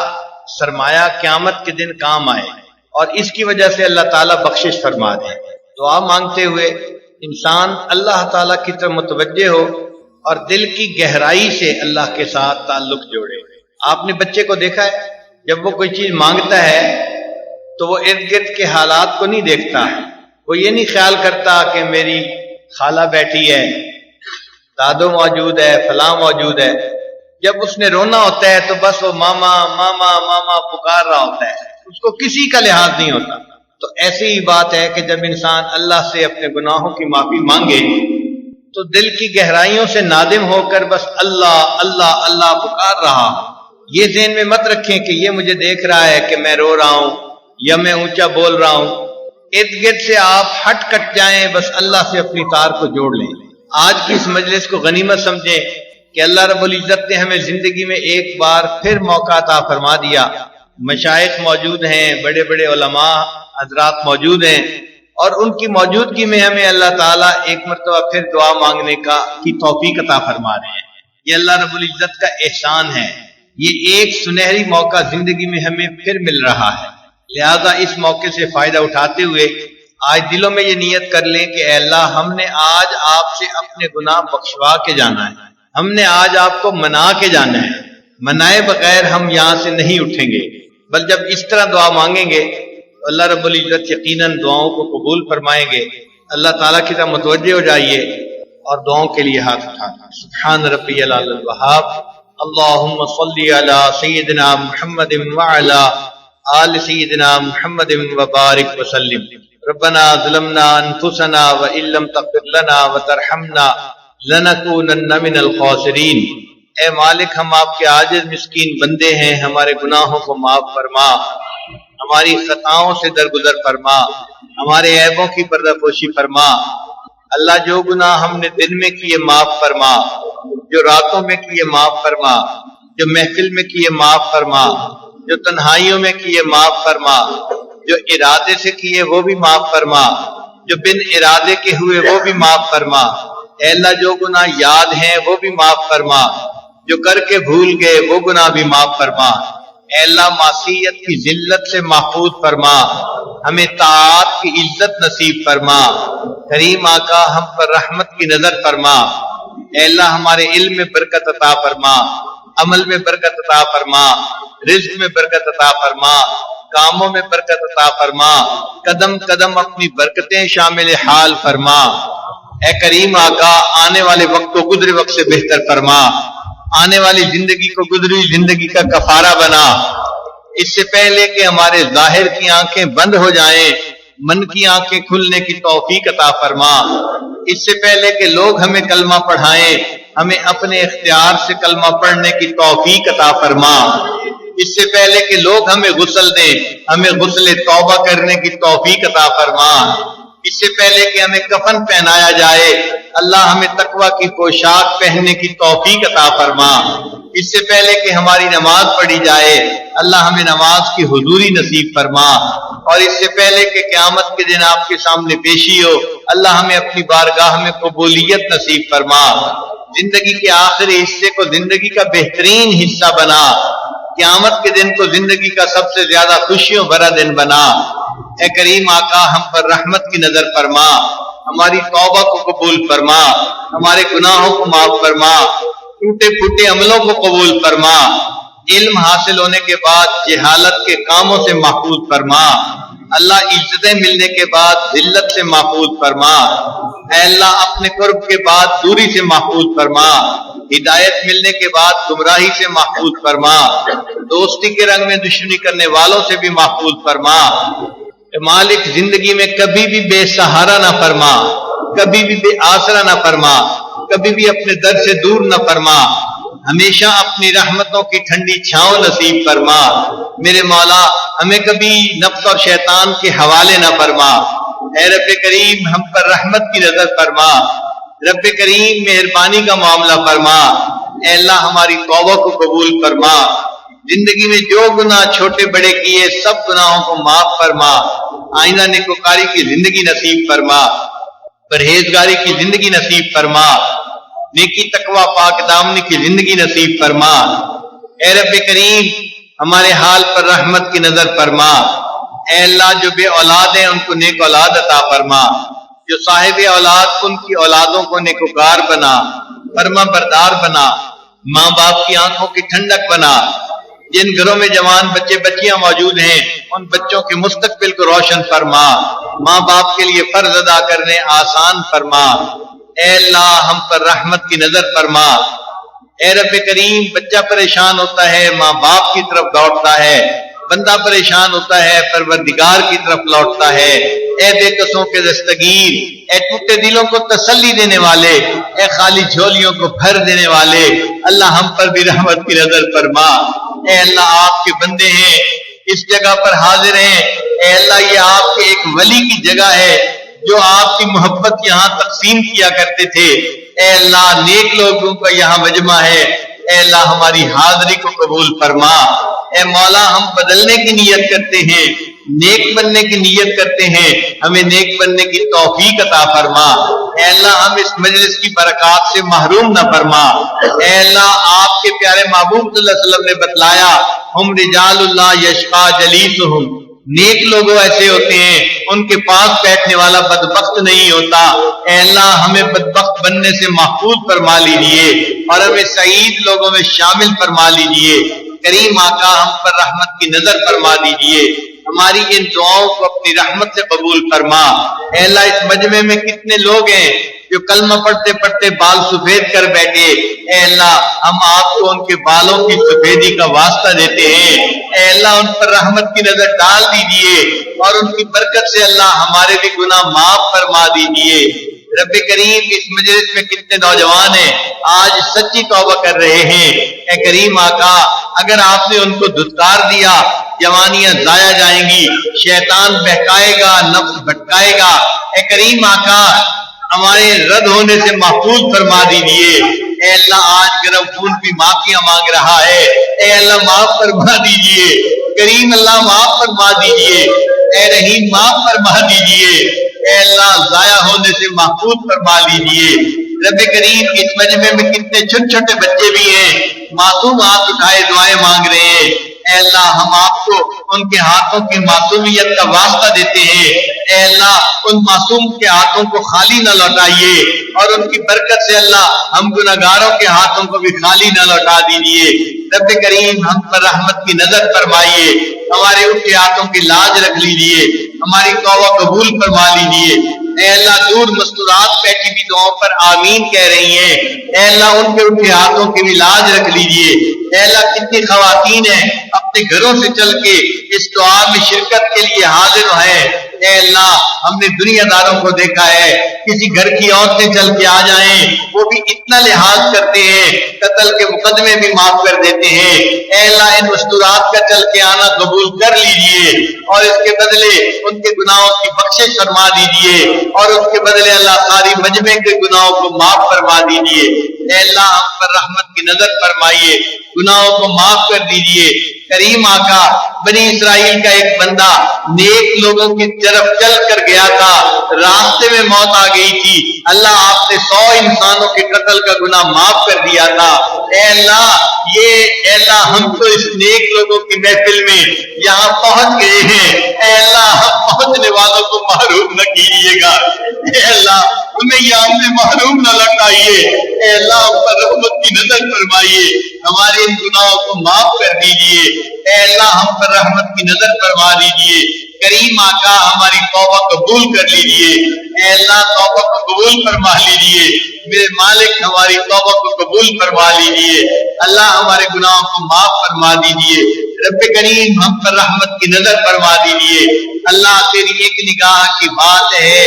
سرمایہ قیامت کے دن کام آئے، اور اس کی وجہ سے اللہ تعالیٰ بخشش فرما دے۔ دعا مانگتے ہوئے انسان اللہ تعالیٰ کی طرف متوجہ ہو اور دل کی گہرائی سے اللہ کے ساتھ تعلق جوڑے۔ آپ نے بچے کو دیکھا ہے، جب وہ کوئی چیز مانگتا ہے تو وہ ارد گرد کے حالات کو نہیں دیکھتا، وہ یہ نہیں خیال کرتا کہ میری خالہ بیٹھی ہے، دادو موجود ہے، فلاں موجود ہے۔ جب اس نے رونا ہوتا ہے تو بس وہ ماما ماما ماما پکار رہا ہوتا ہے، اس کو کسی کا لحاظ نہیں ہوتا۔ تو ایسی ہی بات ہے کہ جب انسان اللہ سے اپنے گناہوں کی معافی مانگے تو دل کی گہرائیوں سے نادم ہو کر بس اللہ اللہ اللہ پکار رہا۔ یہ ذہن میں مت رکھیں کہ یہ مجھے دیکھ رہا ہے کہ میں رو رہا ہوں یا میں اونچا بول رہا ہوں۔ ارد گرد سے آپ ہٹ کٹ جائیں، بس اللہ سے اپنی تار کو جوڑ لیں۔ آج کی اس مجلس کو غنیمت سمجھیں کہ اللہ رب العزت نے ہمیں زندگی میں ایک بار پھر موقع عطا فرما دیا۔ مشائخ موجود ہیں، بڑے بڑے علماء حضرات موجود ہیں، اور ان کی موجودگی میں ہمیں اللہ تعالیٰ ایک مرتبہ پھر دعا مانگنے کی توفیق عطا فرما رہے ہیں۔ یہ اللہ رب العزت کا احسان ہے، یہ ایک سنہری موقع زندگی میں ہمیں پھر مل رہا ہے۔ لہذا اس موقع سے فائدہ اٹھاتے ہوئے آج دلوں میں یہ نیت کر لیں کہ اے اللہ، ہم نے آج آپ سے اپنے گناہ بخشوا کے جانا ہے، ہم نے آج آپ کو منا کے جانا ہے، منائے بغیر ہم یہاں سے نہیں اٹھیں گے۔ بل جب اس طرح دعا مانگیں گے تو اللہ رب العزت یقیناً دعاؤں کو قبول فرمائیں گے۔ اللہ تعالیٰ کی طرف متوجہ ہو جائیے اور دعاؤں کے لیے ہاتھ اٹھائیں۔ سبحان ربی العلی الوہاب، اللہم صلی علی سیدنا محمد وعلی آل سیدنا محمد وبارک وسلم۔ ربنا ظلمنا انفسنا وان لم تغفر لنا وترحمنا لنکونن من الخاسرین۔ اے مالک، ہم آپ کے عاجز مسکین بندے ہیں، ہمارے گناہوں کو معاف فرما، ہماری خطاؤں سے درگزر فرما، ہمارے عیبوں کی پردہ پوشی فرما۔ اللہ، جو گناہ ہم نے دن میں کیے معاف فرما، جو راتوں میں کیے معاف فرما، جو محفل میں کیے معاف فرما، جو تنہائیوں میں کیے معاف فرما، جو ارادے سے کیے وہ بھی معاف فرما، جو بن ارادے کے ہوئے وہ بھی معاف فرما۔ اے اللہ، جو گناہ یاد ہیں وہ بھی معاف فرما، جو کر کے بھول گئے وہ گناہ بھی معاف فرما۔ اے اللہ، معصیت کی ذلت سے محفوظ فرما، ہمیں طاعات کی عزت نصیب فرما۔ کریم آقا، ہم پر رحمت کی نظر فرما۔ اے اللہ، ہمارے علم میں برکت عطا فرما، عمل میں برکت عطا فرما، رزق میں برکت عطا فرما، کاموں میں برکت عطا فرما، قدم قدم اپنی برکتیں شامل حال فرما۔ اے کریم آقا، آنے والے وقت کو گزرے وقت سے بہتر فرما، آنے والی زندگی کو گزری زندگی کا کفارہ بنا۔ اس سے پہلے کہ ہمارے ظاہر کی آنکھیں بند ہو جائیں، من کی آنکھیں کھلنے کی توفیق عطا فرما۔ اس سے پہلے کہ لوگ ہمیں کلمہ پڑھائیں، ہمیں اپنے اختیار سے کلمہ پڑھنے کی توفیق عطا فرما۔ اس سے پہلے کہ لوگ ہمیں غسل دیں، ہمیں غسل توبہ کرنے کی توفیق عطا فرما۔ اس سے پہلے کہ ہمیں کفن پہنایا جائے، اللہ ہمیں تقوی کی پوشاک پہننے کی توفیق عطا فرما۔ اس سے پہلے کہ ہماری نماز پڑھی جائے، اللہ ہمیں نماز کی حضوری نصیب فرما۔ اور اس سے پہلے کہ قیامت کے دن آپ کے سامنے پیشی ہو، اللہ ہمیں اپنی بارگاہ میں قبولیت نصیب فرما۔ زندگی کے آخری حصے کو زندگی کا بہترین حصہ بنا، قیامت کے دن کو زندگی کا سب سے زیادہ خوشیوں بھرا دن بنا۔ اے کریم آقا، ہم پر رحمت کی نظر فرما، ہماری توبہ کو قبول فرما، ہمارے گناہوں کو معاف فرما، ٹوٹے پھوٹے عملوں کو قبول فرما۔ علم حاصل ہونے کے بعد جہالت کے کاموں سے محفوظ فرما اللہ، عزتیں ملنے کے بعد ذلت سے محفوظ فرما اے اللہ، اپنے قرب کے بعد دوری سے محفوظ فرما، ہدایت ملنے کے بعد گمراہی سے محفوظ فرما، دوستی کے رنگ میں دشمنی کرنے والوں سے بھی محفوظ فرما۔ مالک زندگی میں کبھی بھی بے سہارا نہ فرما، کبھی بھی بے آسرا نہ فرما، کبھی بھی اپنے در سے دور نہ فرما، ہمیشہ اپنی رحمتوں کی ٹھنڈی چھاؤں نصیب فرما۔ میرے مولا ہمیں کبھی نفس اور شیطان کے حوالے نہ فرما۔ اے رب کریم ہم پر رحمت کی نظر فرما، رب کریم مہربانی کا معاملہ فرما۔ اے اللہ ہماری توبہ کو قبول فرما، زندگی میں جو گناہ چھوٹے بڑے کیے سب گناہوں کو معاف فرما، آئندہ نیکوکاری کی زندگی نصیب فرما، پرہیزگاری کی زندگی نصیب فرما، نیکی تقوی پاک دامنی کی زندگی نصیب فرما۔ اے رب کریم ہمارے حال پر رحمت کی نظر فرما۔ اے اللہ جو بے اولاد ہیں ان کو نیک اولاد عطا فرما، جو صاحب اولاد ان کی اولادوں کو نیکوکار بنا، فرما بردار بنا، ماں باپ کی آنکھوں کی ٹھنڈک بنا۔ جن گھروں میں جوان بچے بچیاں موجود ہیں ان بچوں کے مستقبل کو روشن فرما، ماں باپ کے لیے فرض ادا کرنے آسان فرما۔ اے اللہ ہم پر رحمت کی نظر فرما۔ اے رب کریم بچہ پریشان ہوتا ہے ماں باپ کی طرف دوڑتا ہے، بندہ پریشان ہوتا ہے پروردگار کی طرف لوٹتا ہے۔ اے بے قصوں کے دستگیر، اے ٹوٹے دلوں کو تسلی دینے والے، اے خالی جھولیوں کو بھر دینے والے، اللہ ہم پر بھی رحمت کی نظر فرما۔ اے اللہ آپ کے بندے ہیں، اس جگہ پر حاضر ہیں، اے اللہ یہ آپ کے ایک ولی کی جگہ ہے جو آپ کی محبت یہاں تقسیم کیا کرتے تھے۔ اے اللہ نیک لوگوں کا یہاں مجمع ہے، اے اللہ ہماری حاضری کو قبول فرما۔ اے مولا ہم بدلنے کی نیت کرتے ہیں، نیک بننے کی نیت کرتے ہیں، ہمیں نیک بننے کی توفیق عطا فرما۔ اے اللہ ہم اس مجلس کی برکات سے محروم نہ فرما۔ اے اللہ آپ کے پیارے محبوب صلی اللہ علیہ وسلم نے بتلایا ہم رجال اللہ یشقا جلیسہم، نیک لوگ ایسے ہوتے ہیں ان کے پاس بیٹھنے والا بدبخت نہیں ہوتا۔ اے اللہ ہمیں بدبخت بننے سے محفوظ فرما لیجیے اور ہمیں سعید لوگوں میں شامل فرما لیجیے۔ کریم آقا ہم پر رحمت کی نظر فرما دیجیے، ہماری ان دعاؤں کو اپنی رحمت سے قبول فرما۔ اے اللہ اس مجمع میں کتنے لوگ ہیں جو کلمہ پڑھتے پڑھتے بال سفید کر بیٹھے، اے اللہ ہم آپ کو ان کے بالوں کی سفیدی کا واسطہ دیتے ہیں۔ اے اللہ ان پر رحمت کی نظر ڈال دیجئے اور ان کی برکت سے اللہ ہمارے بھی گناہ معاف فرما دیجئے۔ رب کریم اس مجلس میں کتنے نوجوان ہیں آج سچی توبہ کر رہے ہیں، اے کریم آقا اگر آپ نے ان کو دھتکار دیا جوانیاں ضائع جائیں گی، شیطان بہکائے گا، نفس بھٹکائے گا۔ اے کریم آقا ہمارے رد ہونے سے محفوظ فرما دیجیے۔ اے اللہ آج گرم خون بھی معافیاں مانگ رہا ہے، اے اللہ معاف فرما دیجیے، کریم اللہ معاف فرما دیجیے، اے رحیم معاف فرما دیجیے، اے اللہ ضائع ہونے سے محفوظ فرما لیجیے۔ رب کریم اس مجمع میں کتنے چھوٹے چھوٹے بچے بھی ہیں معصوم ہاتھ اٹھائے دعائیں مانگ رہے ہیں، اے اللہ ہم آپ کو ان کے ہاتھوں کی معصومیت کا واسطہ دیتے ہیں۔ اے اللہ ان معصوم کے ہاتھوں کو خالی نہ لوٹائیے اور ان کی برکت سے اللہ ہم گناہگاروں کے ہاتھوں کو بھی خالی نہ لوٹا دیجیے۔ رب کریم ہم پر رحمت کی نظر فرمائیے، ہمارے اٹھے ہاتھوں کی لاج رکھ لیجیے، ہماری توبہ قبول فرما لیجیے۔ اے اللہ دور مستورات بیٹھی بھی دعاؤں پر آمین کہہ رہی ہیں، اے اللہ ان کے اٹھے ہاتھوں کی بھی لاج رکھ لیجیے۔ اے اللہ کتنی خواتین ہیں اپنے گھروں سے چل کے اس دعا میں شرکت کے لیے حاضر ہیں۔ اے اللہ ہم نے دنیا داروں کو دیکھا ہے کسی گھر کی عورتیں چل کے آ جائیں وہ بھی اتنا لحاظ کرتے ہیں، قتل کے مقدمے بھی معاف کر دیتے ہیں۔ اے اللہ ان مستورات کا چل کے آنا قبول کر لیجئے اور اس کے بدلے ان کے گناہوں کی بخشش فرما دیجئے اور اس کے بدلے اللہ ساری مجمع کے گناہوں کو معاف فرما دیجئے۔ اے اللہ ہم پر رحمت کی نظر فرمائیے، گناہوں کو معاف کر دیجئے۔ کریم آقا بنی اسرائیل کا ایک بندہ نیک لوگوں کی طرف چل کر گیا تھا، راستے میں موت آ گئی تھی، اللہ آپ نے 100 انسانوں کے قتل کا گناہ معاف کر دیا تھا۔ اے اللہ ہم تو اس نیک لوگوں کی محفل میں یہاں پہنچ گئے ہیں، اے اللہ ہم پہنچنے والوں کو محروم نہ کیجیے گا، اے اللہ ہمیں یہاں سے محروم نہ لوٹائیے۔ اے اللہ ہم پر رحمت کی نظر فرمائیے، ہمارے ان گناہوں کو معاف کر دیجیے، اے اللہ ہم پر رحمت کی نظر فرما دیجیے، کریم آقا ہماری توبہ قبول کر لیجیے، اے اللہ توبہ کو قبول فرما لیجیے، میرے مالک ہماری توبہ کو قبول فرما لیجیے، اللہ ہمارے گناہوں کو معاف فرما دیجیے، رب کریم ہم پر رحمت کی نظر فرما دیجیے، اللہ تیری ایک نگاہ کی بات ہے،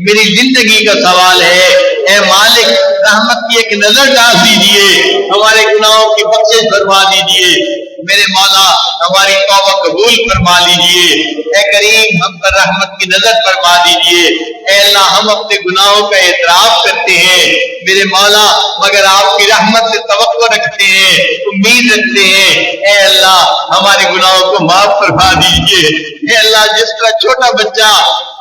میری زندگی کا سوال ہے، اے مالک رحمت کی ایک نظر ڈال دیجیے، ہمارے گناہوں کی بخشش فرما دیجیے، میرے مولا ہماری توبہ قبول فرما لیجیے، اے کریم ہم پر رحمت کی نظر فرما دیجیے، اے اللہ ہم اپنے گناہوں کا اعتراف کرتے ہیں میرے مولا، مگر آپ کی رحمت سے توقع رکھتے ہیں، امید رکھتے ہیں، اے اللہ ہمارے گناہوں کو معاف فرما دیجیے، اے اللہ جس طرح چھوٹا بچہ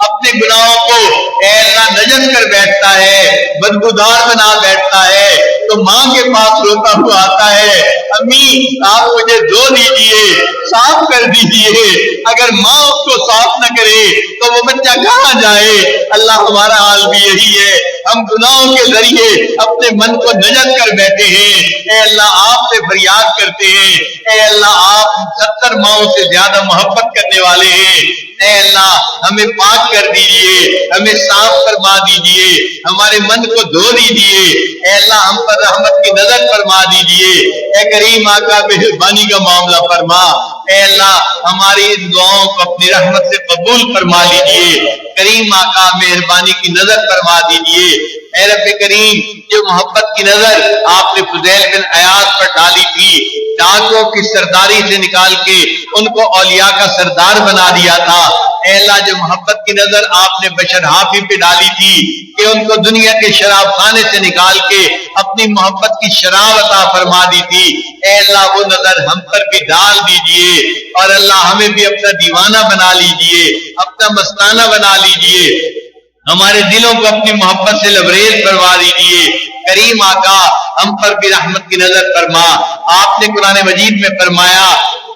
اپنے گناہوں کو اے اللہ نجس کر بیٹھتا ہے، بدبودار بنا بیٹھتا ہے، تو ماں کے پاس روتا ہوا آتا ہے، امی آپ مجھے دھو دیجیے، صاف کر دیجیے، اگر ماں اس کو صاف نہ کرے تو وہ بچہ کہاں جائے؟ اللہ ہمارا حال بھی یہی ہے، ہم گناہوں کے ذریعے اپنے من کو نجس کر بیٹھے ہیں، اے اللہ آپ سے فریاد کرتے ہیں، اے اللہ آپ 70 ماؤں سے زیادہ محبت کرنے والے ہیں، اے اللہ ہمیں پاک کر دیجیے، ہمیں صاف فرما دیجیے، ہمارے من کو دھو دیجیے، اے اللہ ہم پر رحمت کی نظر فرما دیجیے، اے کریم آقا مہربانی کا معاملہ فرما، اے اللہ ہماری ان دعاؤں کو اپنی رحمت سے قبول فرما لیجیے، کریم آقا مہربانی کی نظر فرما دیجیے، اے رب کریم جو محبت کی نظر آپ نے فضیل بن عیاض پر ڈالی تھی، ڈاکوں کی سرداری سے نکال کے ان کو اولیاء کا سردار بنا دیا تھا، اے اللہ جو محبت کی نظر آپ نے بشر حافظ پہ ڈالی تھی کہ ان کو دنیا کے شراب خانے سے نکال کے اپنی محبت کی شراب عطا فرما دی تھی، اے اللہ وہ نظر ہم پر بھی ڈال دیجئے، اور اللہ ہمیں بھی اپنا دیوانہ بنا لیجئے، اپنا مستانہ بنا لیجئے، ہمارے دلوں کو اپنی محبت سے لبریز فرما دیجیے، کریم آقا ہم پر بھی رحمت کی نظر فرما، آپ نے قرآن مجید میں فرمایا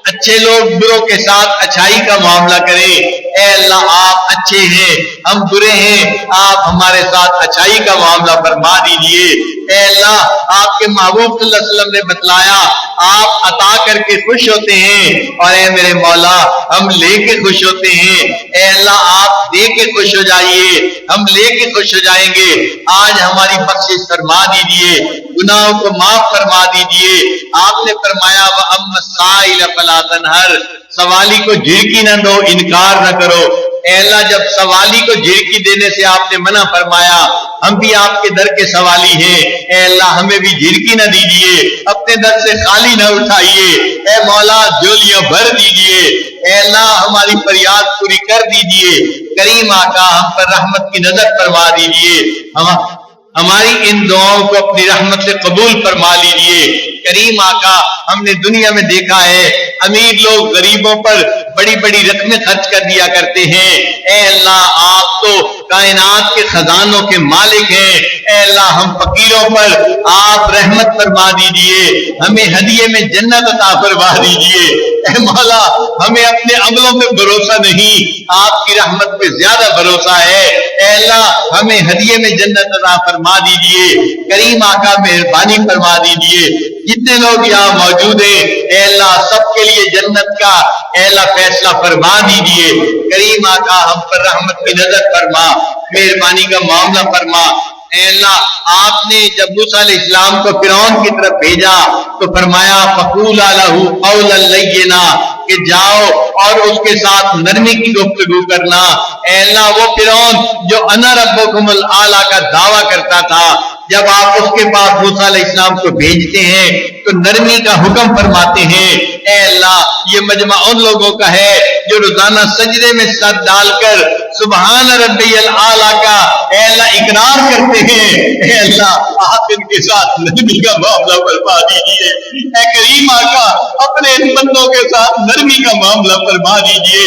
اچھے لوگ بروں کے ساتھ اچھائی کا معاملہ کریں، اے اللہ آپ اچھے ہیں ہم برے ہیں، آپ ہمارے ساتھ اچھائی کا معاملہ فرما دیجئے، اے اللہ آپ کے محبوب صلی اللہ علیہ وسلم نے بتلایا آپ عطا کر کے خوش ہوتے ہیں، اور اے میرے مولا ہم لے کے خوش ہوتے ہیں، اے اللہ آپ دے کے خوش ہو جائیے، ہم لے کے خوش ہو جائیں گے، آج ہماری بخشش فرما دیجئے، گناہوں کو معاف فرما دیجئے، آپ نے فرمایا وَأَمَّا السَّائِلَ فَلَا تَنْهَرْ، سوالی کو جھڑکی نہ دو، انکار نہ کرو، اے اللہ جب سوالی کو جھڑکی دینے سے آپ نے منع فرمایا، ہم بھی آپ کے در کے سوالی ہیں، اے اللہ ہمیں بھی جھڑکی نہ دیجئے، اپنے در سے خالی نہ اٹھائیے، اے مولا جولیاں بھر دیجئے، اے اللہ ہماری فریاد پوری کر دیجئے، کریم آقا ہم پر رحمت کی نظر فرما دیجئے، ہماری ان دعاؤں کو اپنی رحمت سے قبول فرما لیجئے، کریم آقا ہم نے دنیا میں دیکھا ہے امیر لوگ غریبوں پر بڑی بڑی رقمیں خرچ کر دیا کرتے ہیں، اے اللہ آپ تو کائنات کے خزانوں کے مالک ہیں، اے اللہ ہم فقیروں پر آپ رحمت فرما دیجئے، ہمیں ہدیے میں جنت عطا فرما دیجئے، اے مولا ہمیں اپنے عملوں پہ بھروسہ نہیں، آپ کی رحمت پہ زیادہ بھروسہ ہے، اے اللہ ہمیں ہدیے میں جنت عطا فرما دیجئے، کریم آقا مہربانی فرما دیجئے، جتنے لوگ یہاں موجود ہیں اے اللہ سب کے لیے جنت کا اے اللہ فیصلہ فرما دیجئے، کریم آقا ہم پر رحمت کی نظر فرما، مہربانی کا معاملہ فرما، اے اللہ آپ نے جب موسیٰ علیہ السلام کو فرعون کی طرف بھیجا تو فرمایا فَقُولَا لَهُ قَوْلًا لَيِّنًا کہ جاؤ اور اس کے ساتھ نرمی کی گفتگو کرنا، اے اللہ وہ فرعون جو انا ربکم الاعلی کا دعویٰ کرتا تھا، جب آپ اس کے پاس موسیٰ علیہ السلام کو بھیجتے ہیں تو نرمی کا حکم فرماتے ہیں، اے اللہ یہ مجمع ان لوگوں کا ہے جو روزانہ سجدے میں سر ڈال کر سبحان ربی الاعلی کا اے اللہ اقرار کرتے ہیں، اے اللہ آپ ان کے ساتھ نرمی کا معاملہ فرما دیجیے، اے کریم آقا اپنے ان بندوں کے ساتھ نرمی کا معاملہ فرما دیجیے،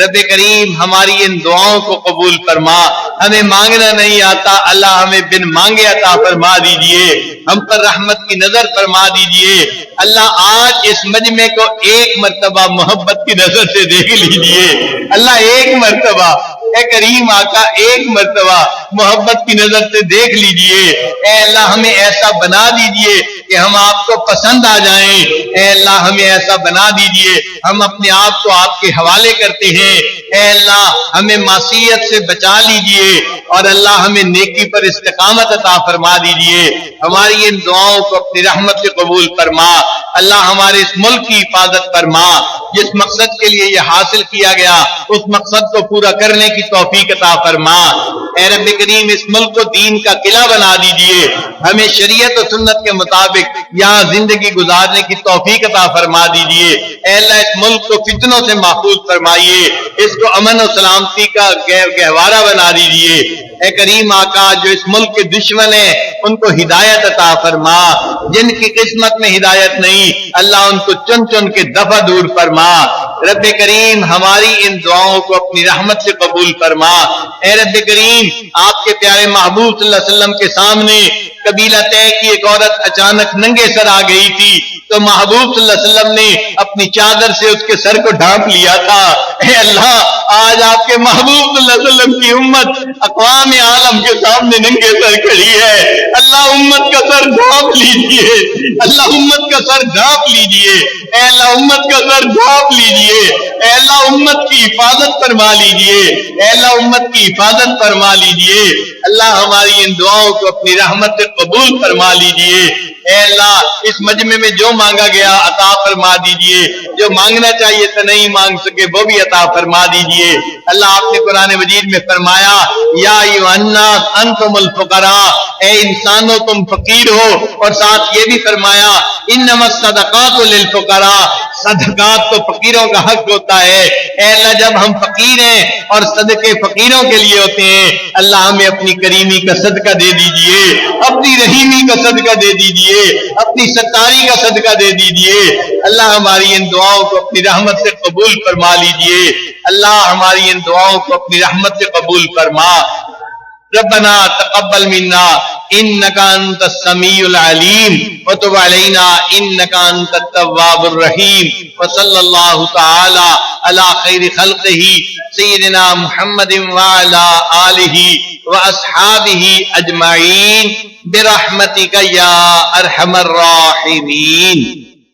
رب کریم ہماری ان دعاؤں کو قبول فرما. ہمیں مانگنا نہیں آتا، اللہ ہمیں بن مانگے عطا فرما دیجئے. ہم پر رحمت کی نظر فرما دیجئے. اللہ آج اس مجمع کو ایک مرتبہ محبت کی نظر سے دیکھ لیجئے. اللہ ایک مرتبہ اے کریم آقا ایک مرتبہ محبت کی نظر سے دیکھ لیجئے. اے اللہ ہمیں ایسا بنا دیجئے کہ ہم آپ کو پسند آ جائیں. اے اللہ ہمیں ایسا بنا دیجئے ہم اپنے آپ کو آپ کے حوالے کرتے ہیں. اے اللہ ہمیں معصیت سے بچا لیجئے اور اللہ ہمیں نیکی پر استقامت عطا فرما دیجئے. ہماری ان دعاؤں کو اپنی رحمت سے قبول فرما. اللہ ہمارے اس ملک کی حفاظت فرما. جس مقصد کے لیے یہ حاصل کیا گیا اس مقصد کو پورا کرنے کی توفیق عطا فرما. اے رب کریم اس ملک کو دین کا قلعہ بنا دیجئے. ہمیں شریعت و سنت کے مطابق یہاں زندگی گزارنے کی توفیق عطا فرما دیجئے. اے اللہ اس ملک کو فتنوں سے محفوظ فرمائیے. اس کو امن و سلامتی کا گہوارہ بنا دیجئے. اے کریم آقا جو اس ملک کے دشمن ہیں ان کو ہدایت عطا فرما. جن کی قسمت میں ہدایت نہیں اللہ ان کو چن چن کے دفع دور فرما. رب کریم ہماری ان دعاؤں کو اپنی رحمت سے قبول فرما. اے رب کریم آپ کے پیارے محبوب صلی اللہ علیہ وسلم کے سامنے قبیلہ طے کی ایک عورت اچانک ننگے سر آ گئی تھی تو محبوب صلی اللہ علیہ وسلم نے اپنی چادر سے اس کے سر کو ڈھانپ لیا تھا. اے اللہ آج آپ کے محبوب صلی اللہ علیہ وسلم کی امت اقوام عالم کے سامنے ننگے سر کھڑی ہے. اللہ امت کا سر ڈھانپ لیجئے. اللہ امت کا سر ڈھانپ لیجئے. اے اللہ امت کا سر ڈھانپ لیجئے. اے اللہ امت کی حفاظت فرما لیجئے. اے اللہ امت کی حفاظت فرما لیجئے. اللہ ہماری ان دعاؤں کو اپنی رحمت سے قبول فرما لیجئے. اے اللہ اس مجمع میں جو مانگا گیا عطا فرما دیجئے. جو مانگنا چاہیے تو نہیں مانگ سکے وہ بھی عطا فرما دیجئے. اللہ آپ نے قرآن مجید میں فرمایا یا ایھا الناس انتم الفقراء، اے انسانوں تم فقیر ہو. اور ساتھ یہ بھی فرمایا انما الصدقات للفقراء، صدقات تو فقیروں کا حق ہوتا ہے. اے اللہ جب ہم فقیر ہیں اور صدقے فقیروں کے لیے ہوتے ہیں اللہ ہمیں اپنی کریمی کا صدقہ دے دیجئے، اپنی رحیمی کا صدقہ دے دیجئے، اپنی ستاری کا صدقہ دے دیجئے. اللہ ہماری ان دعاؤں کو اپنی رحمت سے قبول فرما لیجئے. اللہ ہماری ان دعاؤں کو اپنی رحمت سے قبول فرما. ربنا تقبل منا انك انت السميع العليم وتب علينا انك انت التواب الرحيم. وصلى الله تعالى على خير خلقه سيدنا محمد وعلى آله واصحابه اجمعين برحمتك يا ارحم الراحمين.